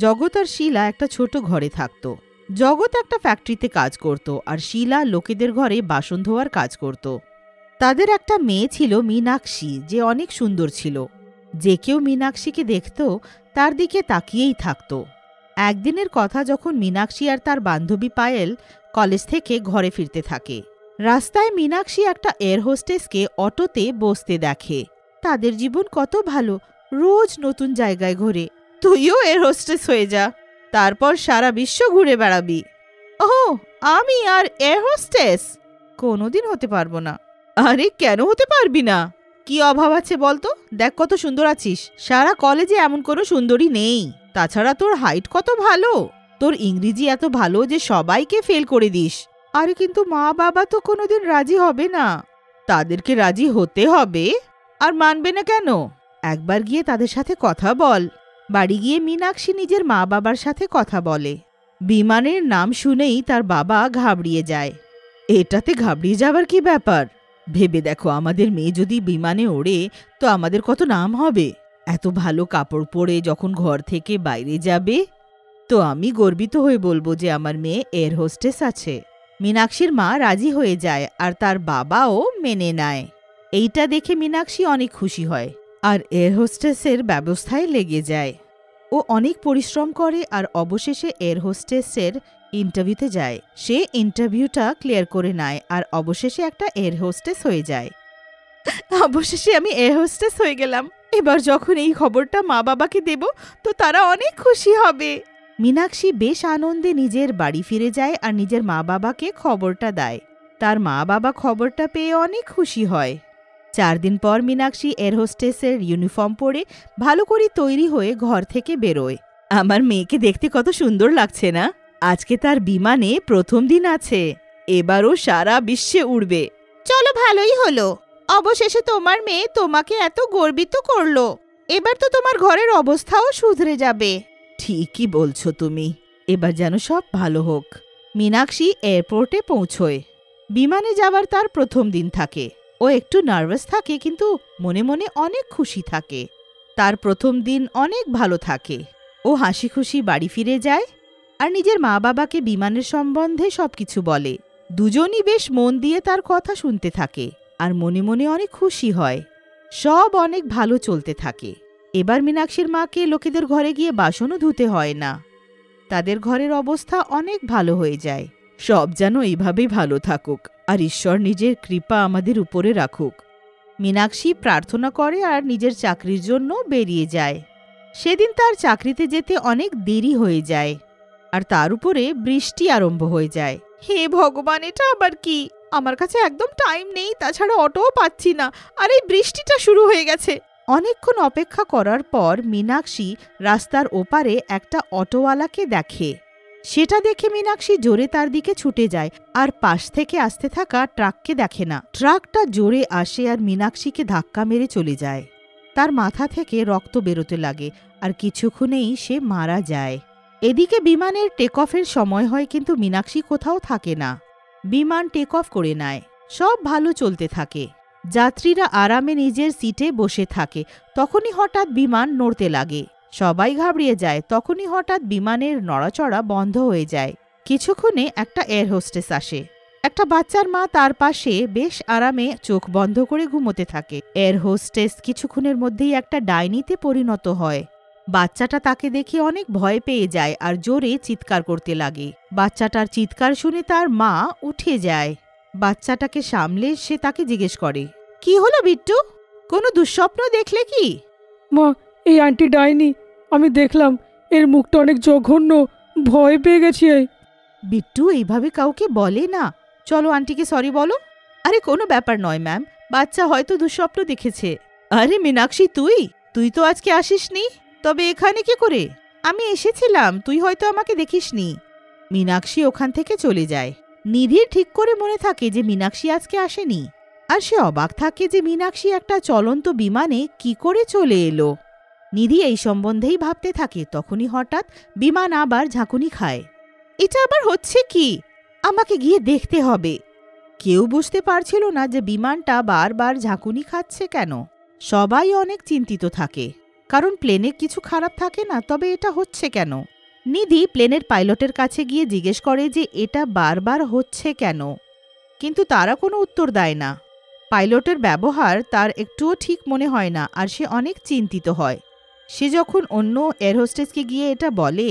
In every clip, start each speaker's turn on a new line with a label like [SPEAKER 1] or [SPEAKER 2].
[SPEAKER 1] জগৎ আর শিলা একটা ছোট ঘরে থাকত। জগৎ একটা ফ্যাক্টরিতে কাজ করত আর শিলা লোকেদের ঘরে বাসন ধোয়ার কাজ করত। তাদের একটা মেয়ে ছিল মীনাক্ষী, যে অনেক সুন্দর ছিল। যে কেউ মীনাক্ষীকে দেখত তার দিকে তাকিয়েই থাকত। একদিনের কথা, যখন মীনাক্ষী আর তার বান্ধবী পায়েল কলেজ থেকে ঘরে ফিরতে থাকে। রাস্তায় মীনাক্ষী একটা এয়ার হোস্টেসকে অটোতে বসতে দেখে। তাদের জীবন কত ভালো, রোজ নতুন জায়গায় ঘোরে। তুইও এয়ার হোস্টেস হয়ে যা, তারপর সারা বিশ্ব ঘুরে বেড়াবি। ওহ, আমি আর এয়ার হোস্টেস কোনোদিন হতে পারবো না। আরে কেন হতে পারবি না? কি অভাব আছে বলতো? দেখ কত সুন্দর আছিস। সারা কলেজে এমন কোনো সুন্দরী নেই। তাছাড়া তোর হাইট কত ভালো, তোর ইংরেজি এত ভালো যে সবাইকে ফেল করে দিস। আরে কিন্তু মা বাবা তো কোনোদিন রাজি হবে না। তাদেরকে রাজি হতে হবে। আর মানবে না কেন? একবার গিয়ে তাদের সাথে কথা বল। বাড়ি গিয়ে মীনাক্ষী নিজের মা বাবার সাথে কথা বলে। বিমানের নাম শুনেই তার বাবা ঘাবড়িয়ে যায়। এটাতে ঘাবড়িয়ে যাবার কি ব্যাপার? ভেবে দেখো, আমাদের মেয়ে যদি বিমানে ওড়ে তো আমাদের কত নাম হবে। এত ভালো কাপড় পরে যখন ঘর থেকে বাইরে যাবে, তো আমি গর্বিত হয়ে বলবো যে আমার মেয়ে এয়ার হোস্টেস আছে। মীনাক্ষীর মা রাজি হয়ে যায় আর তার বাবাও মেনে নেয়। এইটা দেখে মীনাক্ষী অনেক খুশি হয় আর এয়ার হোস্টেসের ব্যবস্থায় লেগে যায়। ও অনেক পরিশ্রম করে আর অবশেষে এয়ার হোস্টেসের ইন্টারভিউতে যায়। সে ইন্টারভিউটা ক্লিয়ার করে নেয় আর অবশেষে একটা এয়ার হোস্টেস হয়ে যায়। অবশেষে আমি এয়ার হোস্টেস হয়ে গেলাম। এবার যখন এই খবরটা মা বাবাকে দেব তো তারা অনেক খুশি হবে। মীনাক্ষী বেশ আনন্দে নিজের বাড়ি ফিরে যায় আর নিজের মা বাবাকে খবরটা দেয়। তার মা বাবা খবরটা পেয়ে অনেক খুশি হয়। 4 দিন পর মীনাক্ষী এয়ার হোস্টেসের ইউনিফর্ম পরে ভালো করে তৈরি হয়ে ঘর থেকে বেরোয়। আমার মেয়েকে দেখতে কত সুন্দর লাগছে না? আজকে তার বিমানে প্রথম দিন আছে। এবারও সারা বিশ্বে উড়বে। চলো, ভালোই হলো। অবশেষে তোমার মেয়ে তোমাকে এত গর্বিত করলো। এবার তো তোমার ঘরের অবস্থাও শুধরে যাবে। ঠিকই বলছো তুমি। এবার যেন সব ভালো হোক। মীনাক্ষী এয়ারপোর্টে পৌঁছয়। বিমানে যাওয়ার তার প্রথম দিন থাকে। ও একটু নার্ভাস থাকে, কিন্তু মনে মনে অনেক খুশি থাকে। তার প্রথম দিন অনেক ভালো থাকে। ও হাসি খুশি বাড়ি ফিরে যায় আর নিজের মা বাবাকে বিমানের সম্বন্ধে সবকিছু বলে। দুজনই বেশ মন দিয়ে তার কথা শুনতে থাকে আর মনে মনে অনেক খুশি হয়। সব অনেক ভালো চলতে থাকে। এবার মীনাক্ষীর মাকে লোকেদের ঘরে গিয়ে বাসনও ধুতে হয় না। তাদের ঘরের অবস্থা অনেক ভালো হয়ে যায়। সব যেন এইভাবেই ভালো থাকুক আর ঈশ্বর নিজের কৃপা আমাদের উপরে রাখুক। মীনাক্ষী প্রার্থনা করে আর নিজের চাকরির জন্য বেরিয়ে যায়। সেদিন তার চাকরিতে যেতে অনেক দেরি হয়ে যায় আর তার উপরে বৃষ্টি আরম্ভ হয়ে যায়। হে ভগবান, এটা আবার কি? আমার কাছে একদম টাইম নেই, তাছাড়া অটোও পাচ্ছি না, আর এই বৃষ্টিটা শুরু হয়ে গেছে। অনেকক্ষণ অপেক্ষা করার পর মীনাক্ষী রাস্তার ওপারে একটা অটোওয়ালাকে দেখে। সেটা দেখে মীনাক্ষী জোরে তার দিকে ছুটে যায় আর পাশ থেকে আসতে থাকা ট্রাককে দেখে না। ট্রাকটা জোরে আসে আর মীনাক্ষীকে ধাক্কা মেরে চলে যায়। তার মাথা থেকে রক্ত বেরোতে লাগে আর কিছুক্ষণেই সে মারা যায়। এদিকে বিমানের টেক অফের সময় হয়, কিন্তু মীনাক্ষী কোথাও থাকে না। বিমান টেক অফ করে নেয়। সব ভালো চলতে থাকে। যাত্রীরা আরামে নিজের সিটে বসে থাকে। তখনই হঠাৎ বিমান নড়তে লাগে। সবাই ঘাবড়িয়ে যায়। তখনই হঠাৎ বিমানের নড়াচড়া বন্ধ হয়ে যায়। কিছুক্ষণে একটা এয়ার হোস্টেস আসে। একটা বাচ্চার মা তার পাশে বেশ আরামে চোখ বন্ধ করে ঘুমোতে থাকে। এয়ার হোস্টেস কিছুক্ষণের মধ্যেই একটা ডাইনিতে পরিণত হয়। বাচ্চাটা তাকে দেখে অনেক ভয় পেয়ে যায় আর জোরে চিৎকার করতে লাগে। বাচ্চাটার চিৎকার শুনে তার মা উঠে যায়। বাচ্চাটাকে সামলে সে তাকে জিজ্ঞেস করে, কি হলো বিট্টু? কোনো দুঃস্বপ্ন দেখলে কি?
[SPEAKER 2] মা, এই আন্টি ডাইনি। আমি দেখলাম এর মুখটা অনেক জঘন্য, ভয় পেয়ে গেছি।
[SPEAKER 1] বিট্টু এইভাবে কাউকে বলে না। চলো আন্টিকে সরি বলো। আরে কোনো ব্যাপার নয় ম্যাম, বাচ্চা হয়তো দুঃস্বপ্ন দেখেছে। আরে মীনাক্ষী, তুই তো আজকে আসিসনি, তবে এখানে কি করে? আমি এসেছিলাম, তুই হয়তো আমাকে দেখিসনি। মীনাক্ষী ওখান থেকে চলে যায়। নিধির ঠিক করে মনে থাকে যে মীনাক্ষী আজকে আসেনি, আর সে অবাক থাকে যে মীনাক্ষী একটা চলন্ত বিমানে কি করে চলে এলো। নিধি এই সম্বন্ধেই ভাবতে থাকে। তখনই হঠাৎ বিমান আবার ঝাঁকুনি খায়। এটা আবার হচ্ছে কি? আমাকে গিয়ে দেখতে হবে। কেউ বুঝতে পারছিল না যে বিমানটা বারবার ঝাঁকুনি খাচ্ছে কেন। সবাই অনেক চিন্তিত থাকে। কারণ প্লেনে কিছু খারাপ থাকে না, তবে এটা হচ্ছে কেন? নিধি প্লেনের পাইলটের কাছে গিয়ে জিজ্ঞেস করে যে এটা বারবার হচ্ছে কেন, কিন্তু তারা কোনো উত্তর দেয় না। পাইলটের ব্যবহার তার একটুও ঠিক মনে হয় না, আর সে অনেক চিন্তিত হয়। সে যখন অন্য এয়ার হোস্টেসকে গিয়ে এটা বলে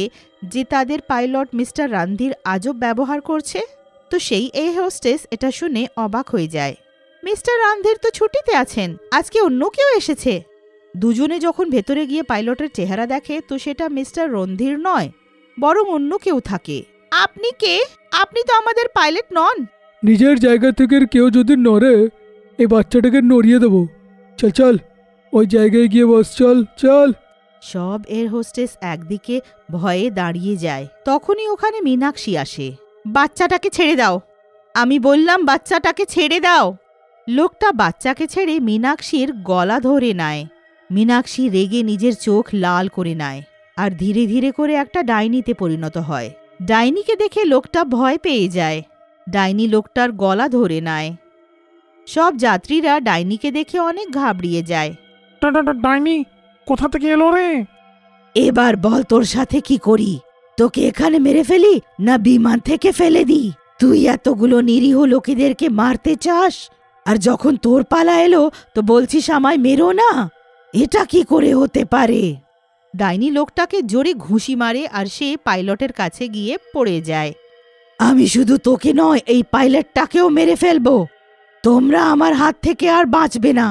[SPEAKER 1] যে তাদের পাইলট মিস্টার রান্ধির আজব ব্যবহার করছে, তো সেই এয়ার হোস্টেস এটা শুনে অবাক হয়ে যায়। মিস্টার রান্ধির তো ছুটিতে আছেন, আজকে অন্য কেউ এসেছে। দুজনে যখন ভেতরে গিয়ে পাইলটের চেহারা দেখে তো সেটা মিস্টার রন্ধির নয়, বরং অন্য কেউ থাকে। আপনি কে? আপনি তো আমাদের পাইলট নন।
[SPEAKER 2] নিজের জায়গা থেকে কেউ যদি নড়ে, এই বাচ্চাটাকে নড়িয়ে দেবো। চল চল, ওই জায়গায় গিয়ে বস, চল চল।
[SPEAKER 1] সব এয়ার হোস্টেস একদিকে ভয়ে দাঁড়িয়ে যায়। তখনই ওখানে মীনাক্ষী আসে। বাচ্চাটাকে ছেড়ে দাও, আমি বললাম বাচ্চাটাকে ছেড়ে দাও। লোকটা বাচ্চাকে ছেড়ে মীনাক্ষীর গলা ধরে নেয়। মীনাক্ষী রেগে নিজের চোখ লাল করে নেয় আর ধীরে ধীরে করে একটা ডাইনিতে পরিণত হয়। ডাইনিকে দেখে লোকটা ভয় পেয়ে যায়। ডাইনি লোকটার গলা ধরে নেয়। সব যাত্রীরা ডাইনিকে দেখে অনেক ঘাবড়িয়ে যায়।
[SPEAKER 2] ডাইনি কোথা থেকে এলো রে?
[SPEAKER 1] এবার বল তোর সাথে কি করি? তোকে এখানে মেরে ফেলি না বিমান থেকে ফেলে দিই? তুই এতগুলো নিরীহ লোকেদেরকে মারতে চাস, আর যখন তোর পালা এলো তো বলছিস আমায় মেরো না? এটা কি করে হতে পারে? ডাইনি লোকটাকে জোরে ঘুষি মারে আর সে পাইলটের কাছে গিয়ে পড়ে যায়। আমি শুধু তোকে নয়, এই পাইলটটাকেও মেরে ফেলবো। তোমরা আমার হাত থেকে আর বাঁচবে না।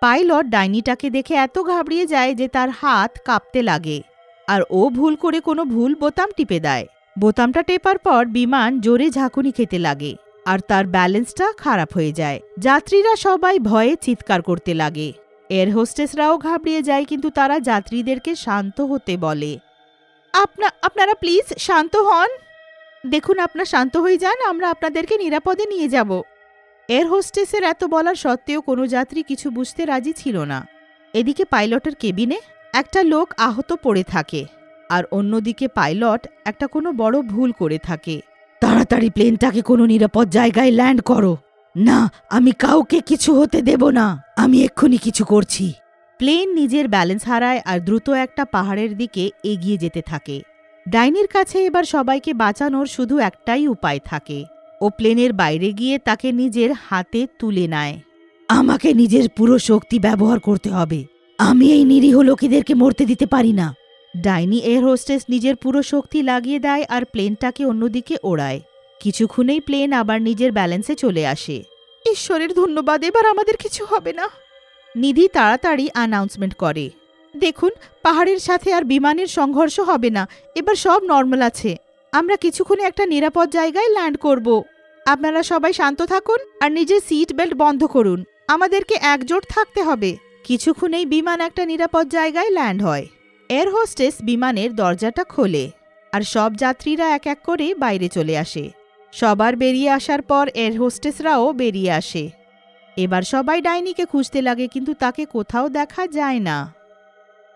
[SPEAKER 1] পাইলট ডাইনিটাকে দেখে এত ঘাবড়িয়ে যায় যে তার হাত কাঁপতে লাগে, আর ও ভুল করে কোনো ভুল বোতাম টিপে দেয়। বোতামটা টেপার পর বিমান জোরে ঝাঁকুনি খেতে লাগে আর তার ব্যালেন্সটা খারাপ হয়ে যায়। যাত্রীরা সবাই ভয়ে চিৎকার করতে লাগে। এয়ার হোস্টেসরাও ঘাবড়িয়ে যায়, কিন্তু তারা যাত্রীদেরকে শান্ত হতে বলে। আপনারা প্লিজ শান্ত হন। দেখুন, আপনারা শান্ত হয়ে যান, আমরা আপনাদেরকে নিরাপদে নিয়ে যাব। এয়ার হোস্টেসের এত বলার সত্ত্বেও কোনো যাত্রী কিছু বুঝতে রাজি ছিল না। এদিকে পাইলটের কেবিনে একটা লোক আহত পড়ে থাকে, আর অন্যদিকে পাইলট একটা কোনো বড় ভুল করে থাকে। তাড়াতাড়ি প্লেনটাকে কোনো নিরাপদ জায়গায় ল্যান্ড করো। না, আমি কাউকে কিছু হতে দেব না, আমি এক্ষুনি কিছু করছি। প্লেন নিজের ব্যালেন্স হারায় আর দ্রুত একটা পাহাড়ের দিকে এগিয়ে যেতে থাকে। ডাইনির কাছে এবার সবাইকে বাঁচানোর শুধু একটাই উপায় থাকে। ও প্লেনের বাইরে গিয়ে তাকে নিজের হাতে তুলে নেয়। আমাকে নিজের পুরো শক্তি ব্যবহার করতে হবে, আমি এই নিরীহ লোকেদেরকে মরতে দিতে পারি না। ডাইনি এয়ার হোস্টেস নিজের পুরো শক্তি লাগিয়ে দেয় আর প্লেনটাকে অন্যদিকে ওড়ায়। কিছুক্ষণেই প্লেন আবার নিজের ব্যালেন্সে চলে আসে। ঈশ্বরের ধন্যবাদ, এবার আমাদের কিছু হবে না। নিধি তাড়াতাড়ি অ্যানাউন্সমেন্ট করে, দেখুন, পাহাড়ের সাথে আর বিমানের সংঘর্ষ হবে না, এবার সব নর্মাল আছে। আমরা কিছুক্ষণে একটা নিরাপদ জায়গায় ল্যান্ড করব। আপনারা সবাই শান্ত থাকুন আর নিজের সিট বেল্ট বন্ধ করুন, আমাদেরকে একজোট থাকতে হবে। কিছুক্ষণেই বিমান একটা নিরাপদ জায়গায় ল্যান্ড হয়। এয়ার হোস্টেস বিমানের দরজাটা খোলে আর সব যাত্রীরা এক এক করে বাইরে চলে আসে। সবার বেরিয়ে আসার পর এয়ার হোস্টেসরাও বেরিয়ে আসে। এবার সবাই ডাইনিকে খুঁজতে লাগে, কিন্তু তাকে কোথাও দেখা যায় না।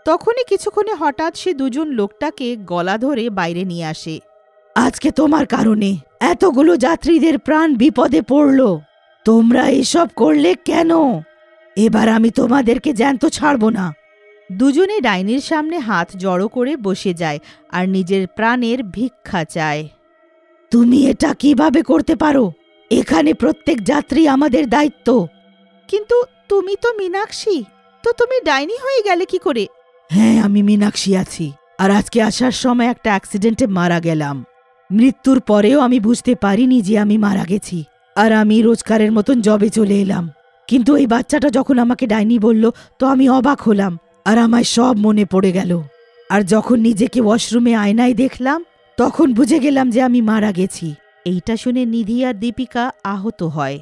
[SPEAKER 1] তখনই কিছুক্ষণে হঠাৎ সে দুজন লোকটাকে গলা ধরে বাইরে নিয়ে আসে। আজকে তোমার কারণে এতগুলো যাত্রীদের প্রাণ বিপদে পড়ল, তোমরা এসব করলে কেন? এবার আমি তোমাদেরকে জ্যান্ত ছাড়ব না। দুজনে ডাইনির সামনে হাত জড়ো করে বসে যায় আর নিজের প্রাণের ভিক্ষা চায়। তুমি এটা কিভাবে করতে পারো? এখানে প্রত্যেক যাত্রী আমাদের দায়িত্ব। কিন্তু তুমি তো মীনাক্ষী, তো তুমি ডাইনি হয়ে গেলে কি করে? হ্যাঁ, আমি মীনাক্ষী আছি, আর আজকে আসার সময় একটা অ্যাক্সিডেন্টে মারা গেলাম। মৃত্যুর পরেও আমি বুঝতে পারিনি যে আমি মারা গেছি, আর আমি রোজকারের মতন জবে চলে এলাম। কিন্তু এই বাচ্চাটা যখন আমাকে ডাইনি বলল তো আমি অবাক হলাম, আর আমায় সব মনে পড়ে গেল। আর যখন নিজেকে ওয়াশরুমে আয়নায় দেখলাম তখন বুঝে গেলাম যে আমি মারা গেছি। এইটা শুনে নিধি আর দীপিকা আহত হয়।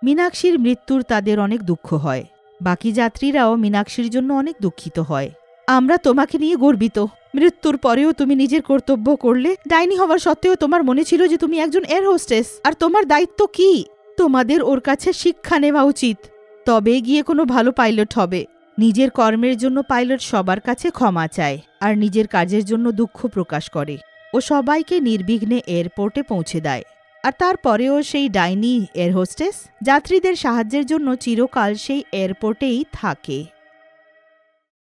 [SPEAKER 1] মীনাক্ষীর মৃত্যুর তাদের অনেক দুঃখ হয়। বাকি যাত্রীরাও মীনাক্ষীর জন্য অনেক দুঃখিত হয়। আমরা তোমাকে নিয়ে গর্বিত, মৃত্যুর পরেও তুমি নিজের কর্তব্য করলে। ডাইনি হওয়ার সত্ত্বেও তোমার মনে ছিল যে তুমি একজন এয়ার হোস্টেস, আর তোমার দায়িত্ব কি? তোমাদের ওর কাছে শিক্ষা নেওয়া উচিত, তবে গিয়ে কোনো ভালো পাইলট হবে। নিজের কর্মের জন্য পাইলট সবার কাছে ক্ষমা চায় আর নিজের কাজের জন্য দুঃখ প্রকাশ করে। ও সবাইকে নির্বিঘ্নে এয়ারপোর্টে পৌঁছে দেয়। আর তারপরেও সেই ডাইনি এয়ার হোস্টেস যাত্রীদের সাহায্যের জন্য চিরকাল সেই এয়ারপোর্টেই থাকে।